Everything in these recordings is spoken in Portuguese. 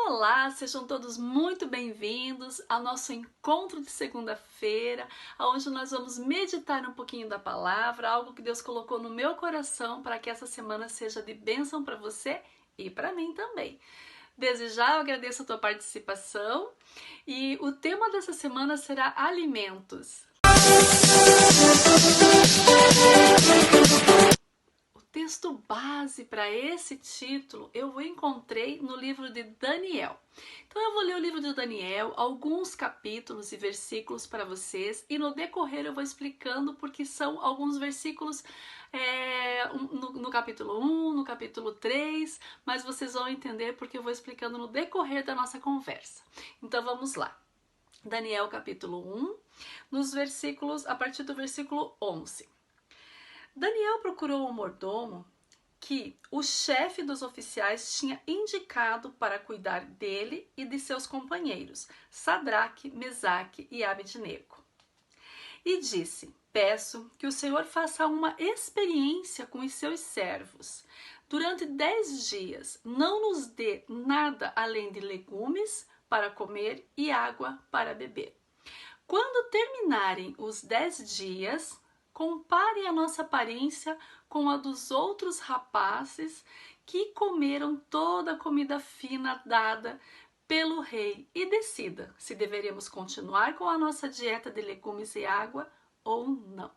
Olá, sejam todos muito bem-vindos ao nosso encontro de segunda-feira, onde nós vamos meditar um pouquinho da palavra, algo que Deus colocou no meu coração para que essa semana seja de bênção para você e para mim também. Desde já eu agradeço a tua participação e o tema dessa semana será alimentos. O texto base para esse título eu encontrei no livro de Daniel. Então eu vou ler o livro de Daniel, alguns capítulos e versículos para vocês, e no decorrer eu vou explicando porque são alguns versículos no capítulo 1, no capítulo 3, mas vocês vão entender porque eu vou explicando no decorrer da nossa conversa. Então vamos lá. Daniel capítulo 1, a partir do versículo 11. Daniel procurou o mordomo que o chefe dos oficiais tinha indicado para cuidar dele e de seus companheiros, Sadraque, Mesaque e Abednego. E disse: peço que o Senhor faça uma experiência com os seus servos. Durante 10 dias não nos dê nada além de legumes para comer e água para beber. Quando terminarem os 10 dias, compare a nossa aparência com a dos outros rapazes que comeram toda a comida fina dada pelo rei e decida se deveremos continuar com a nossa dieta de legumes e água ou não.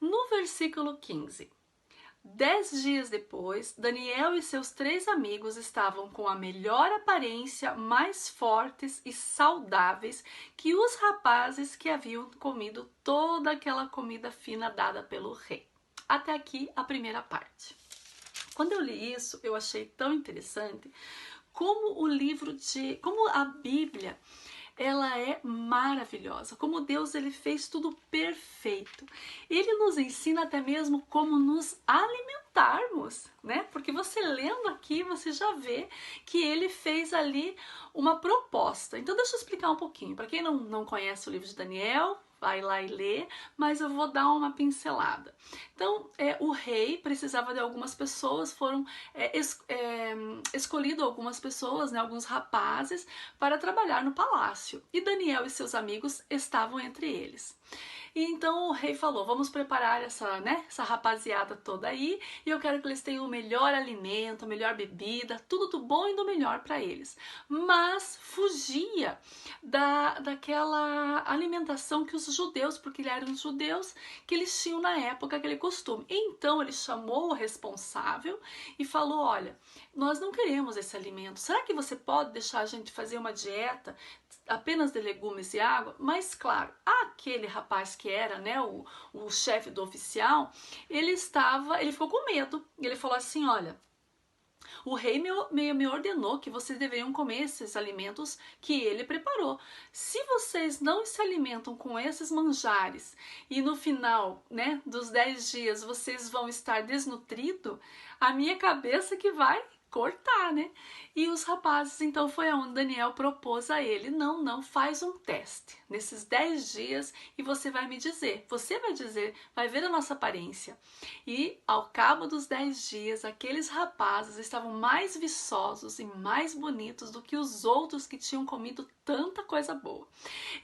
No versículo 15. 10 dias depois, Daniel e seus 3 amigos estavam com a melhor aparência, mais fortes e saudáveis que os rapazes que haviam comido toda aquela comida fina dada pelo rei. Até aqui a primeira parte. Quando eu li isso, eu achei tão interessante como como a Bíblia, ela é maravilhosa, como Deus ele fez tudo perfeito. Ele nos ensina até mesmo como nos alimentarmos, né? Porque você lendo aqui, você já vê que ele fez ali uma proposta. Então deixa eu explicar um pouquinho. Para quem não conhece o livro de Daniel, vai lá e lê, mas eu vou dar uma pincelada. Então, o rei precisava de algumas pessoas, foram escolhido algumas pessoas, né, alguns rapazes, para trabalhar no palácio. E Daniel e seus amigos estavam entre eles. E então o rei falou: vamos preparar essa rapaziada toda aí, e eu quero que eles tenham o melhor alimento, a melhor bebida, tudo do bom e do melhor para eles. Mas fugia daquela alimentação que os judeus, porque eles eram judeus, que eles tinham na época aquele costume. Então ele chamou o responsável e falou: olha, nós não queremos esse alimento. Será que você pode deixar a gente fazer uma dieta apenas de legumes e água? Mas claro, aquele rapaz que era, né, o chefe do oficial, ele ficou com medo. Ele falou assim: olha, o rei me ordenou que vocês deveriam comer esses alimentos que ele preparou. Se vocês não se alimentam com esses manjares e no final, né, dos 10 dias vocês vão estar desnutridos, a minha cabeça que vai cortar, né? E os rapazes, então foi aonde Daniel propôs a ele: não, faz um teste nesses 10 dias e você vai dizer, vai ver a nossa aparência. E ao cabo dos 10 dias, aqueles rapazes estavam mais viçosos e mais bonitos do que os outros que tinham comido tanta coisa boa.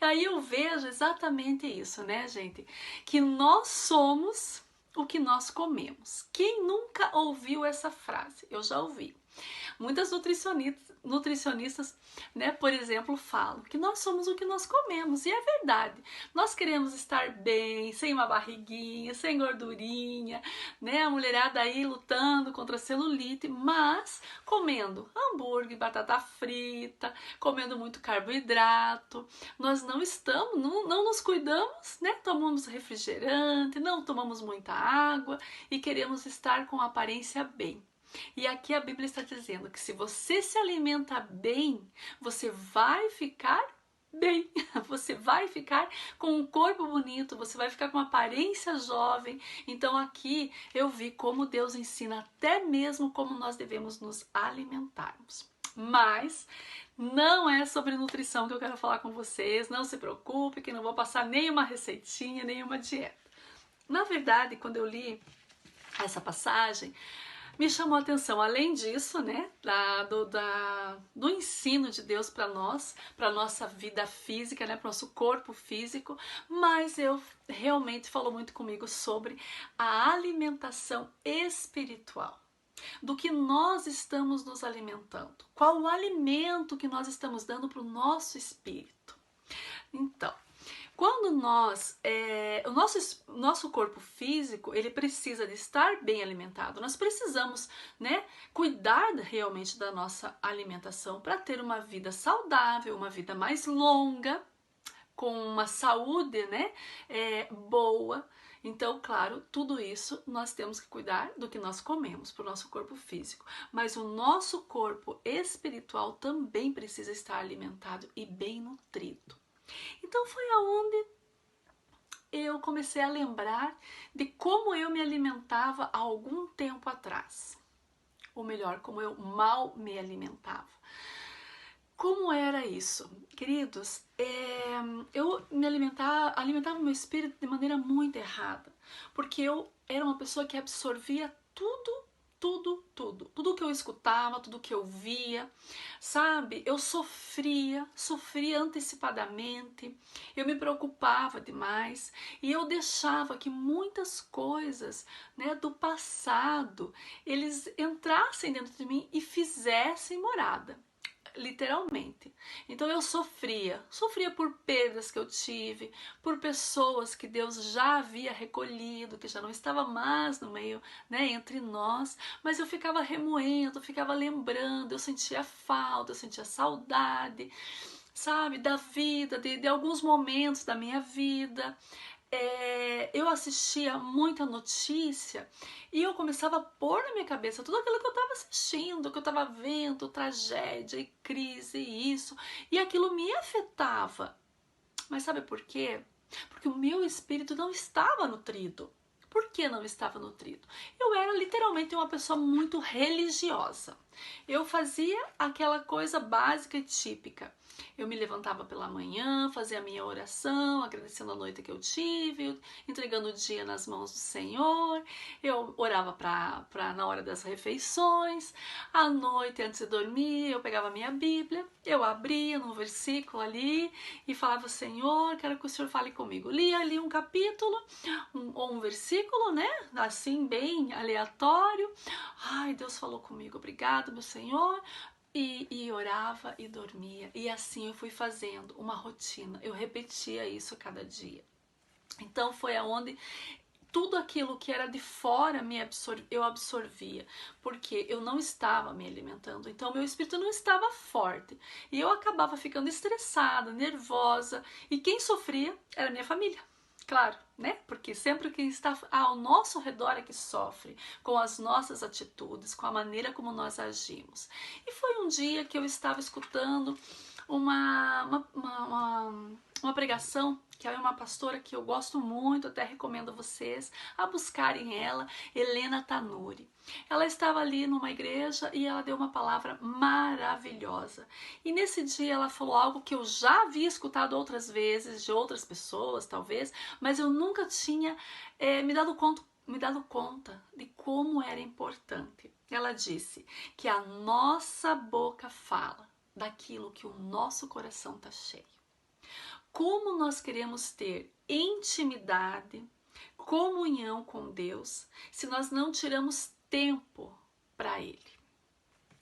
E aí eu vejo exatamente isso, né, gente? Que nós somos o que nós comemos. Quem nunca ouviu essa frase? Eu já ouvi. Muitas nutricionistas, né, por exemplo, falam que nós somos o que nós comemos. E é verdade. Nós queremos estar bem, sem uma barriguinha, sem gordurinha, né? A mulherada aí lutando contra a celulite, mas comendo hambúrguer, batata frita, comendo muito carboidrato. Nós não nos cuidamos, né? Tomamos refrigerante, não tomamos muita água e queremos estar com a aparência bem. E aqui a Bíblia está dizendo que se você se alimenta bem, você vai ficar bem, você vai ficar com um corpo bonito, você vai ficar com uma aparência jovem. Então aqui eu vi como Deus ensina até mesmo como nós devemos nos alimentarmos. Mas não é sobre nutrição que eu quero falar com vocês, não se preocupe que não vou passar nenhuma receitinha, nenhuma dieta. Na verdade, quando eu li essa passagem, me chamou a atenção, além disso, né, do ensino de Deus para nós, para nossa vida física, né, para nosso corpo físico, mas eu realmente falou muito comigo sobre a alimentação espiritual. Do que nós estamos nos alimentando, qual o alimento que nós estamos dando para o nosso espírito. Então, quando o nosso corpo físico, ele precisa de estar bem alimentado. Nós precisamos, né, cuidar realmente da nossa alimentação para ter uma vida saudável, uma vida mais longa, com uma saúde, né, boa. Então, claro, tudo isso nós temos que cuidar do que nós comemos para o nosso corpo físico. Mas o nosso corpo espiritual também precisa estar alimentado e bem nutrido. Então foi aonde eu comecei a lembrar de como eu me alimentava há algum tempo atrás. Ou melhor, como eu mal me alimentava. Como era isso? Queridos, eu me alimentava meu espírito de maneira muito errada. Porque eu era uma pessoa que absorvia tudo que eu escutava, tudo que eu via, sabe? Eu sofria antecipadamente, eu me preocupava demais e eu deixava que muitas coisas, né, do passado, eles entrassem dentro de mim e fizessem morada. Literalmente. Então eu sofria por perdas que eu tive, por pessoas que Deus já havia recolhido, que já não estava mais no meio, né, entre nós, mas eu ficava remoendo, eu ficava lembrando, eu sentia falta, eu sentia saudade, sabe, da vida, de alguns momentos da minha vida. Eu assistia muita notícia e eu começava a pôr na minha cabeça tudo aquilo que eu estava assistindo, que eu estava vendo, tragédia e crise e isso, e aquilo me afetava. Mas sabe por quê? Porque o meu espírito não estava nutrido. Por que não estava nutrido? Eu era literalmente uma pessoa muito religiosa. Eu fazia aquela coisa básica e típica. Eu me levantava pela manhã, fazia a minha oração, agradecendo a noite que eu tive, entregando o dia nas mãos do Senhor. Eu orava na hora das refeições. À noite, antes de dormir, eu pegava a minha Bíblia, eu abria num versículo ali e falava: Senhor, quero que o Senhor fale comigo. Lia ali um capítulo, ou um versículo, né? Assim, bem aleatório. Ai, Deus falou comigo, obrigado, meu Senhor. E orava e dormia. E assim eu fui fazendo uma rotina. Eu repetia isso a cada dia. Então foi aonde tudo aquilo que era de fora eu absorvia, porque eu não estava me alimentando, então meu espírito não estava forte, e eu acabava ficando estressada, nervosa, e quem sofria era minha família. Claro, né? Porque sempre quem está ao nosso redor é que sofre com as nossas atitudes, com a maneira como nós agimos. E foi um dia que eu estava escutando uma pregação que é uma pastora que eu gosto muito, até recomendo vocês a buscarem ela, Helena Tanuri. Ela estava ali numa igreja e ela deu uma palavra maravilhosa. E nesse dia ela falou algo que eu já havia escutado outras vezes, de outras pessoas talvez, mas eu nunca tinha me dado conta de como era importante. Ela disse que a nossa boca fala daquilo que o nosso coração está cheio. Como nós queremos ter intimidade, comunhão com Deus, se nós não tiramos tempo para Ele?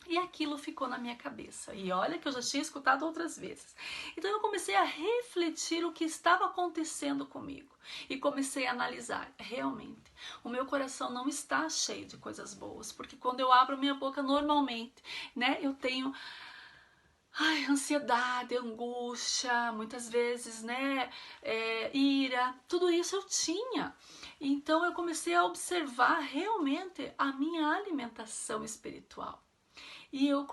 E aquilo ficou na minha cabeça. E olha que eu já tinha escutado outras vezes. Então eu comecei a refletir o que estava acontecendo comigo. E comecei a analisar. Realmente, o meu coração não está cheio de coisas boas. Porque quando eu abro minha boca normalmente, né, eu tenho ansiedade, angústia, muitas vezes, né, ira, tudo isso eu tinha. Então eu comecei a observar realmente a minha alimentação espiritual. E eu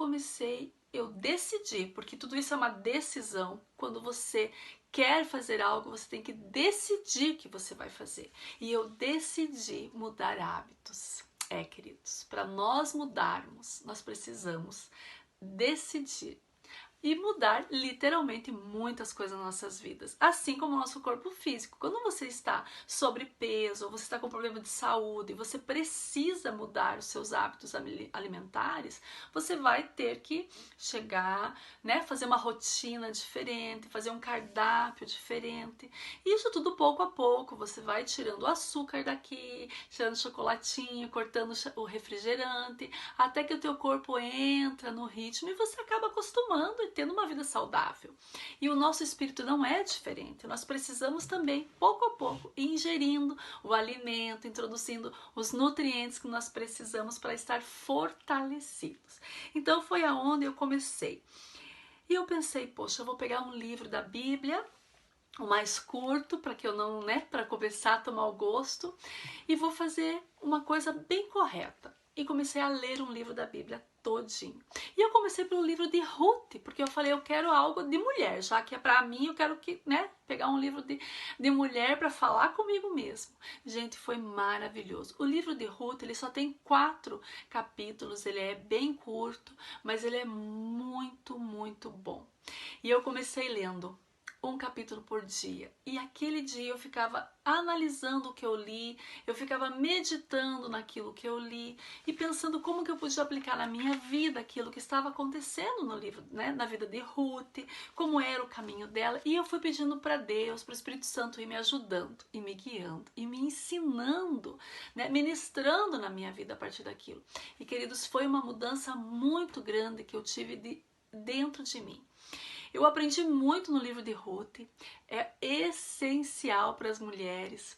decidi, porque tudo isso é uma decisão. Quando você quer fazer algo, você tem que decidir que você vai fazer. E eu decidi mudar hábitos. Queridos, para nós mudarmos, nós precisamos decidir. e mudar literalmente muitas coisas nas nossas vidas, assim como o nosso corpo físico. Quando você está sobrepeso, ou você está com problema de saúde, você precisa mudar os seus hábitos alimentares, você vai ter que chegar, né, fazer uma rotina diferente, fazer um cardápio diferente. Isso tudo pouco a pouco, você vai tirando o açúcar daqui, tirando o chocolatinho, cortando o refrigerante, até que o teu corpo entra no ritmo e você acaba acostumando e tendo uma vida saudável. E o nosso espírito não é diferente. Nós precisamos também, pouco a pouco, ir ingerindo o alimento, introduzindo os nutrientes que nós precisamos para estar fortalecidos. Então foi aonde eu comecei. E eu pensei, poxa, eu vou pegar um livro da Bíblia, o mais curto, para que eu não, né, para começar a tomar o gosto, e vou fazer uma coisa bem correta. E comecei a ler um livro da Bíblia todinho. E eu comecei pelo livro de Ruth, porque eu falei, eu quero algo de mulher, já que é para mim, eu quero que, né, pegar um livro de mulher para falar comigo mesmo. Gente, foi maravilhoso. O livro de Ruth, ele só tem 4 capítulos, ele é bem curto, mas ele é muito, muito bom. E eu comecei lendo um capítulo por dia. E aquele dia eu ficava analisando o que eu li, eu ficava meditando naquilo que eu li e pensando como que eu podia aplicar na minha vida aquilo que estava acontecendo no livro, né, na vida de Ruth, como era o caminho dela. E eu fui pedindo para Deus, para o Espírito Santo ir me ajudando, e me guiando, e me ensinando, né, ministrando na minha vida a partir daquilo. E queridos, foi uma mudança muito grande que eu tive dentro de mim. Eu aprendi muito no livro de Ruth, é essencial para as mulheres.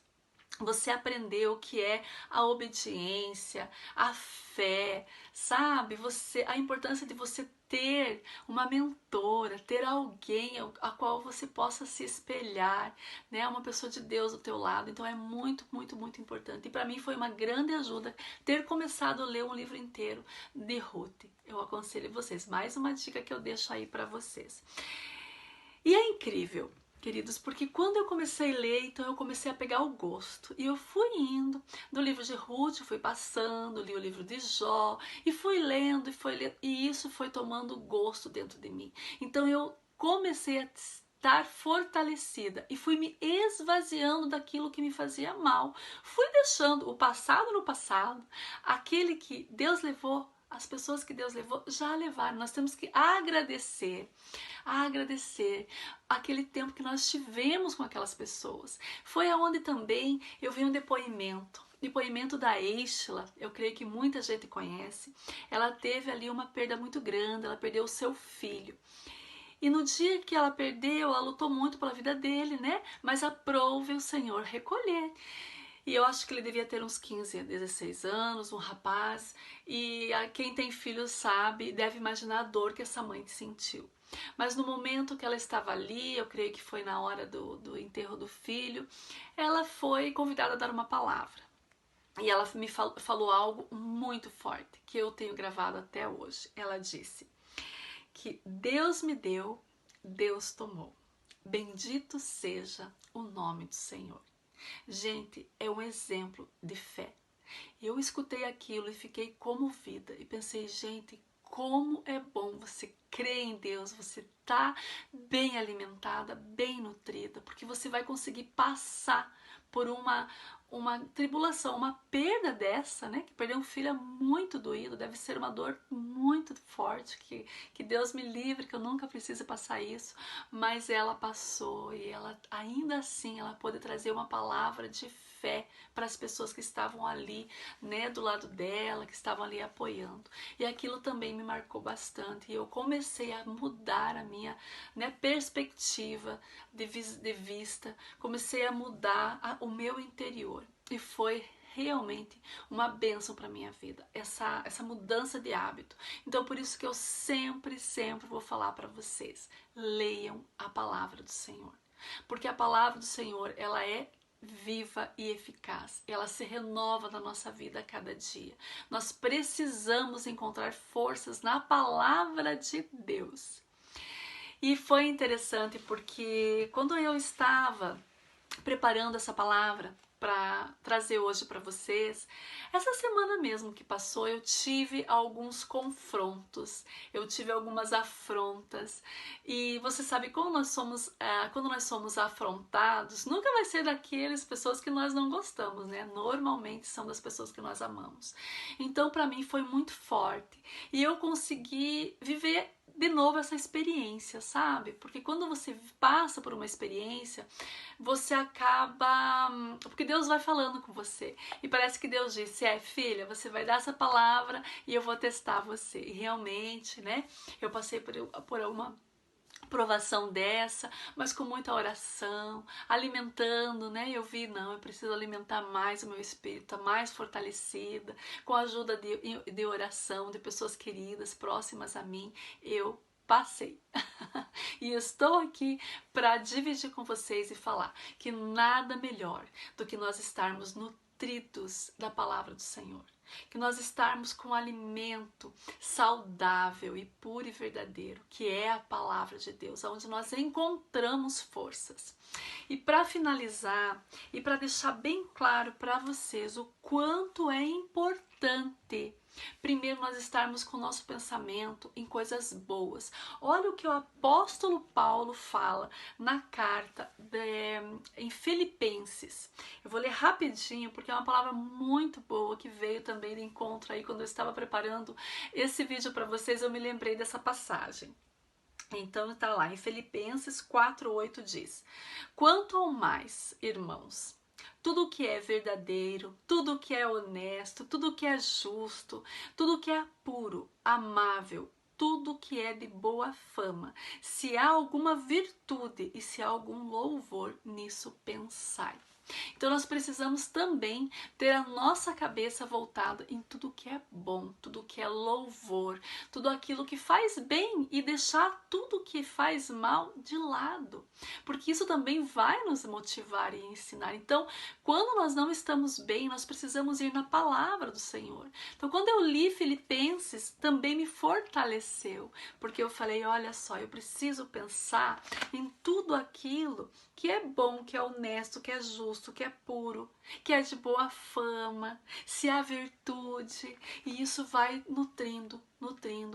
Você aprendeu o que é a obediência, a fé, sabe? A importância de você ter uma mentora, ter alguém a qual você possa se espelhar, né? Uma pessoa de Deus ao teu lado. Então é muito, muito, muito importante. E para mim foi uma grande ajuda ter começado a ler um livro inteiro de Ruth. Eu aconselho vocês. Mais uma dica que eu deixo aí para vocês. E é incrível, queridos, porque quando eu comecei a ler, então eu comecei a pegar o gosto. E eu fui indo do livro de Ruth, fui passando, li o livro de Jó, e fui lendo, e isso foi tomando gosto dentro de mim. Então eu comecei a estar fortalecida e fui me esvaziando daquilo que me fazia mal. Fui deixando o passado no passado, aquele que Deus levou, as pessoas que Deus levou já levaram. Nós temos que agradecer aquele tempo que nós tivemos com aquelas pessoas. Foi aonde também eu vi um depoimento da Eishla, eu creio que muita gente conhece. Ela teve ali uma perda muito grande, ela perdeu o seu filho. E no dia que ela perdeu, ela lutou muito pela vida dele, né? Mas aprove o Senhor recolher. E eu acho que ele devia ter uns 15 a 16 anos, um rapaz. E quem tem filho sabe, deve imaginar a dor que essa mãe sentiu. Mas no momento que ela estava ali, eu creio que foi na hora do enterro do filho, ela foi convidada a dar uma palavra. E ela me falou algo muito forte, que eu tenho gravado até hoje. Ela disse que Deus me deu, Deus tomou. Bendito seja o nome do Senhor. Gente, é um exemplo de fé. Eu escutei aquilo e fiquei comovida e pensei, gente, como é bom você crer em Deus, você tá bem alimentada, bem nutrida, porque você vai conseguir passar por uma tribulação, uma perda dessa, né? Que perder um filho é muito doído, deve ser uma dor muito forte, que Deus me livre, que eu nunca precise passar isso, mas ela passou e ela, ainda assim, ela pôde trazer uma palavra de fé para as pessoas que estavam ali, né, do lado dela, que estavam ali apoiando. E aquilo também me marcou bastante. E eu comecei a mudar a minha, né, perspectiva de vista, comecei a mudar o meu interior. E foi realmente uma bênção para minha vida, essa mudança de hábito. Então por isso que eu sempre vou falar para vocês, leiam a palavra do Senhor. Porque a palavra do Senhor, ela é viva e eficaz. Ela se renova na nossa vida a cada dia. Nós precisamos encontrar forças na palavra de Deus. E foi interessante porque quando eu estava preparando essa palavra, para trazer hoje para vocês. Essa semana mesmo que passou, eu tive alguns confrontos, eu tive algumas afrontas, e você sabe quando nós somos afrontados, nunca vai ser daquelas pessoas que nós não gostamos, né? Normalmente são das pessoas que nós amamos. Então, para mim foi muito forte e eu consegui viver de novo essa experiência, sabe? Porque quando você passa por uma experiência, você acaba... Porque Deus vai falando com você. E parece que Deus disse, filha, você vai dar essa palavra e eu vou testar você. E realmente, né? Eu passei por uma provação dessa, mas com muita oração, alimentando, né? Eu vi, não, eu preciso alimentar mais o meu espírito, mais fortalecida, com a ajuda de oração, de pessoas queridas, próximas a mim, eu passei. E estou aqui para dividir com vocês e falar que nada melhor do que nós estarmos nutridos da palavra do Senhor. Que nós estarmos com um alimento saudável e puro e verdadeiro, que é a palavra de Deus, onde nós encontramos forças. E para finalizar, e para deixar bem claro para vocês o quanto é importante, primeiro nós estarmos com o nosso pensamento em coisas boas. Olha o que o apóstolo Paulo fala na carta em Filipenses. Eu vou ler rapidinho porque é uma palavra muito boa que veio também de encontro aí quando eu estava preparando esse vídeo para vocês, eu me lembrei dessa passagem. Então está lá em Filipenses 4:8 diz: quanto ao mais, irmãos, tudo que é verdadeiro, tudo que é honesto, tudo que é justo, tudo que é puro, amável, tudo que é de boa fama, se há alguma virtude e se há algum louvor, nisso pensai. Então nós precisamos também ter a nossa cabeça voltada em tudo que é bom, tudo que é louvor, tudo aquilo que faz bem e deixar tudo que faz mal de lado, porque isso também vai nos motivar e ensinar. Então, quando nós não estamos bem, nós precisamos ir na palavra do Senhor. Então, quando eu li Filipenses, também me fortaleceu, porque eu falei, olha só, eu preciso pensar em tudo aquilo que é bom, que é honesto, que é justo, que é puro, que é de boa fama, se há virtude, e isso vai nutrindo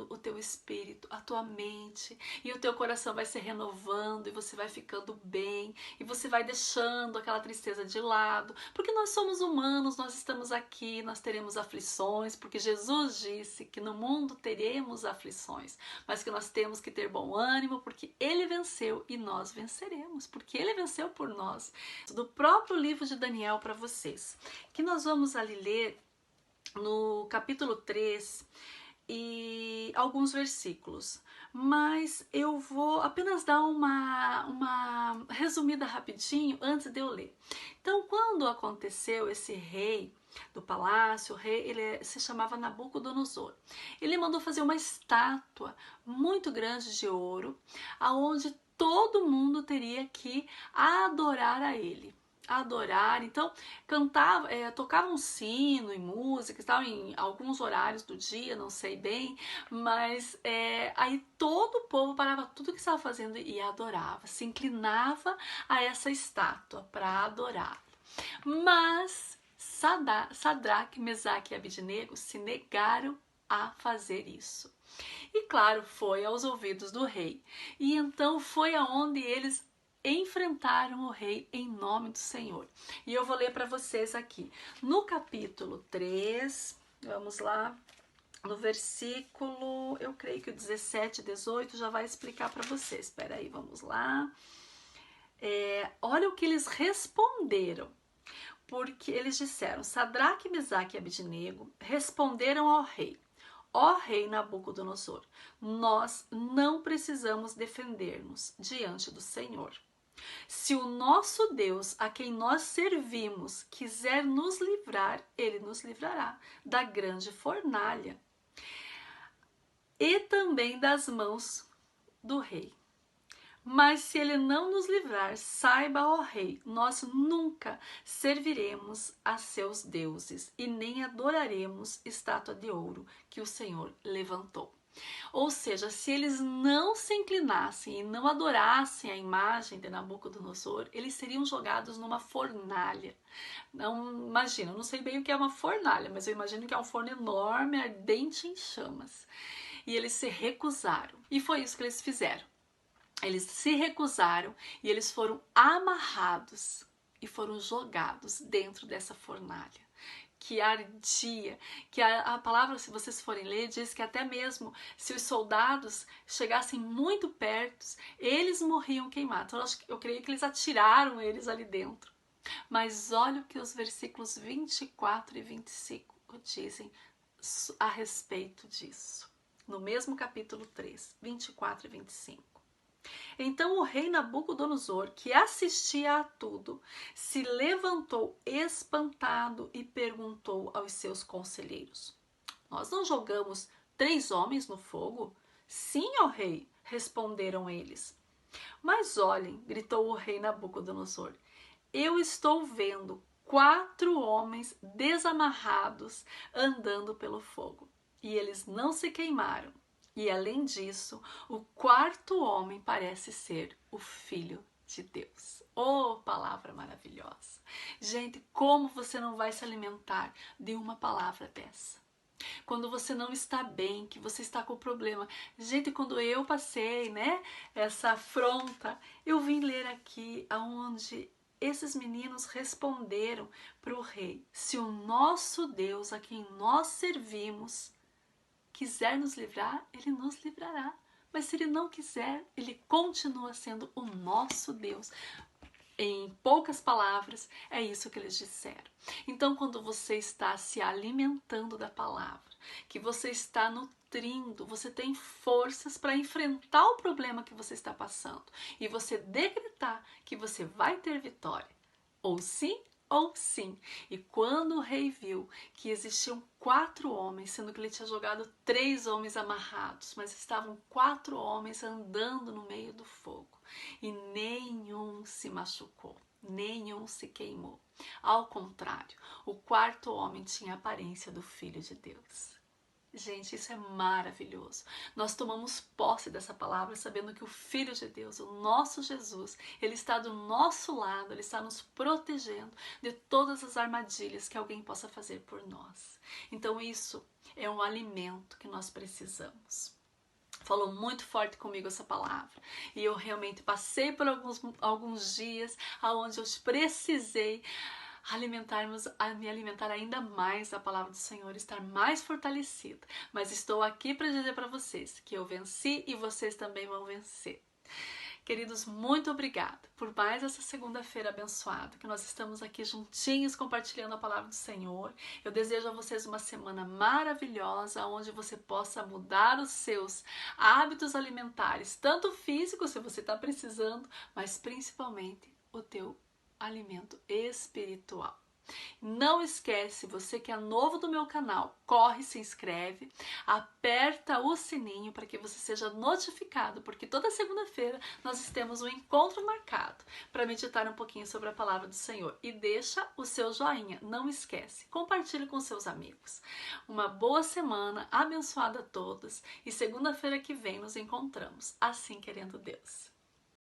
o teu espírito, a tua mente, e o teu coração vai se renovando, e você vai ficando bem, e você vai deixando aquela tristeza de lado, porque nós somos humanos, nós estamos aqui, nós teremos aflições, porque Jesus disse que no mundo teremos aflições, mas que nós temos que ter bom ânimo, porque Ele venceu e nós venceremos, porque Ele venceu por nós. Do próprio livro de Daniel para vocês, que nós vamos ali ler no capítulo 3 e alguns versículos, mas eu vou apenas dar uma resumida rapidinho antes de eu ler. Então, quando aconteceu esse rei do palácio, o rei, ele se chamava Nabucodonosor. Ele mandou fazer uma estátua muito grande de ouro, aonde todo mundo teria que adorar a ele. Adorar, então cantava, tocava um sino e música, tal, em alguns horários do dia, não sei bem, mas aí todo o povo parava tudo que estava fazendo e adorava, se inclinava a essa estátua para adorar. Mas Sadraque, Mesaque e Abidnego se negaram a fazer isso. E claro, foi aos ouvidos do rei. E então foi aonde eles enfrentaram o rei em nome do Senhor. E eu vou ler para vocês aqui. No capítulo 3, vamos lá, no versículo, eu creio que o 17 e 18 já vai explicar para vocês. Espera aí, vamos lá. Olha o que eles responderam. Porque eles disseram, Sadraque, Mesaque e Abidnego responderam ao rei: ó rei Nabucodonosor, nós não precisamos defender-nos diante do Senhor. Se o nosso Deus, a quem nós servimos, quiser nos livrar, ele nos livrará da grande fornalha e também das mãos do rei. Mas se ele não nos livrar, saiba, ó rei, nós nunca serviremos a seus deuses e nem adoraremos estátua de ouro que o Senhor levantou. Ou seja, se eles não se inclinassem e não adorassem a imagem de Nabucodonosor, eles seriam jogados numa fornalha. Não, imagina, eu não sei bem o que é uma fornalha, mas eu imagino que é um forno enorme, ardente em chamas. E eles se recusaram. E foi isso que eles fizeram. Eles se recusaram e eles foram amarrados e foram jogados dentro dessa fornalha que ardia, que a palavra, se vocês forem ler, diz que até mesmo se os soldados chegassem muito perto, eles morriam queimados. Eu creio que eles atiraram eles ali dentro. Mas olha o que os versículos 24 e 25 dizem a respeito disso. No mesmo capítulo 3, 24 e 25. Então o rei Nabucodonosor, que assistia a tudo, se levantou espantado e perguntou aos seus conselheiros: Nós não jogamos 3 homens no fogo? Sim, ó rei, responderam eles. Mas olhem, gritou o rei Nabucodonosor, eu estou vendo 4 homens desamarrados andando pelo fogo, e eles não se queimaram. E além disso, o 4º homem parece ser o Filho de Deus. Oh, palavra maravilhosa! Gente, como você não vai se alimentar de uma palavra dessa? Quando você não está bem, que você está com problema. Gente, quando eu passei, né, essa afronta, eu vim ler aqui aonde esses meninos responderam para o rei: se o nosso Deus, a quem nós servimos, quiser nos livrar, ele nos livrará. Mas se ele não quiser, ele continua sendo o nosso Deus. Em poucas palavras, é isso que eles disseram. Então, quando você está se alimentando da palavra, que você está nutrindo, você tem forças para enfrentar o problema que você está passando e você decretar que você vai ter vitória. Ou sim, ou sim. E quando o rei viu que existiam 4 homens, sendo que ele tinha jogado 3 homens amarrados, mas estavam 4 homens andando no meio do fogo, e nenhum se machucou, nenhum se queimou. Ao contrário, o 4º homem tinha a aparência do Filho de Deus. Gente, isso é maravilhoso. Nós tomamos posse dessa palavra sabendo que o Filho de Deus, o nosso Jesus, ele está do nosso lado, ele está nos protegendo de todas as armadilhas que alguém possa fazer por nós. Então isso é um alimento que nós precisamos. Falou muito forte comigo essa palavra. E eu realmente passei por alguns dias onde eu precisei me alimentar ainda mais da palavra do Senhor, estar mais fortalecida. Mas estou aqui para dizer para vocês que eu venci e vocês também vão vencer. Queridos, muito obrigada por mais essa segunda-feira abençoada, que nós estamos aqui juntinhos compartilhando a palavra do Senhor. Eu desejo a vocês uma semana maravilhosa, onde você possa mudar os seus hábitos alimentares, tanto físicos, se você está precisando, mas principalmente o teu alimento espiritual. Não esquece, você que é novo do meu canal, corre, se inscreve, aperta o sininho para que você seja notificado, porque toda segunda-feira nós temos um encontro marcado para meditar um pouquinho sobre a palavra do Senhor. E deixa o seu joinha, não esquece, compartilhe com seus amigos. Uma boa semana, abençoada a todos, e segunda-feira que vem nos encontramos, assim querendo Deus.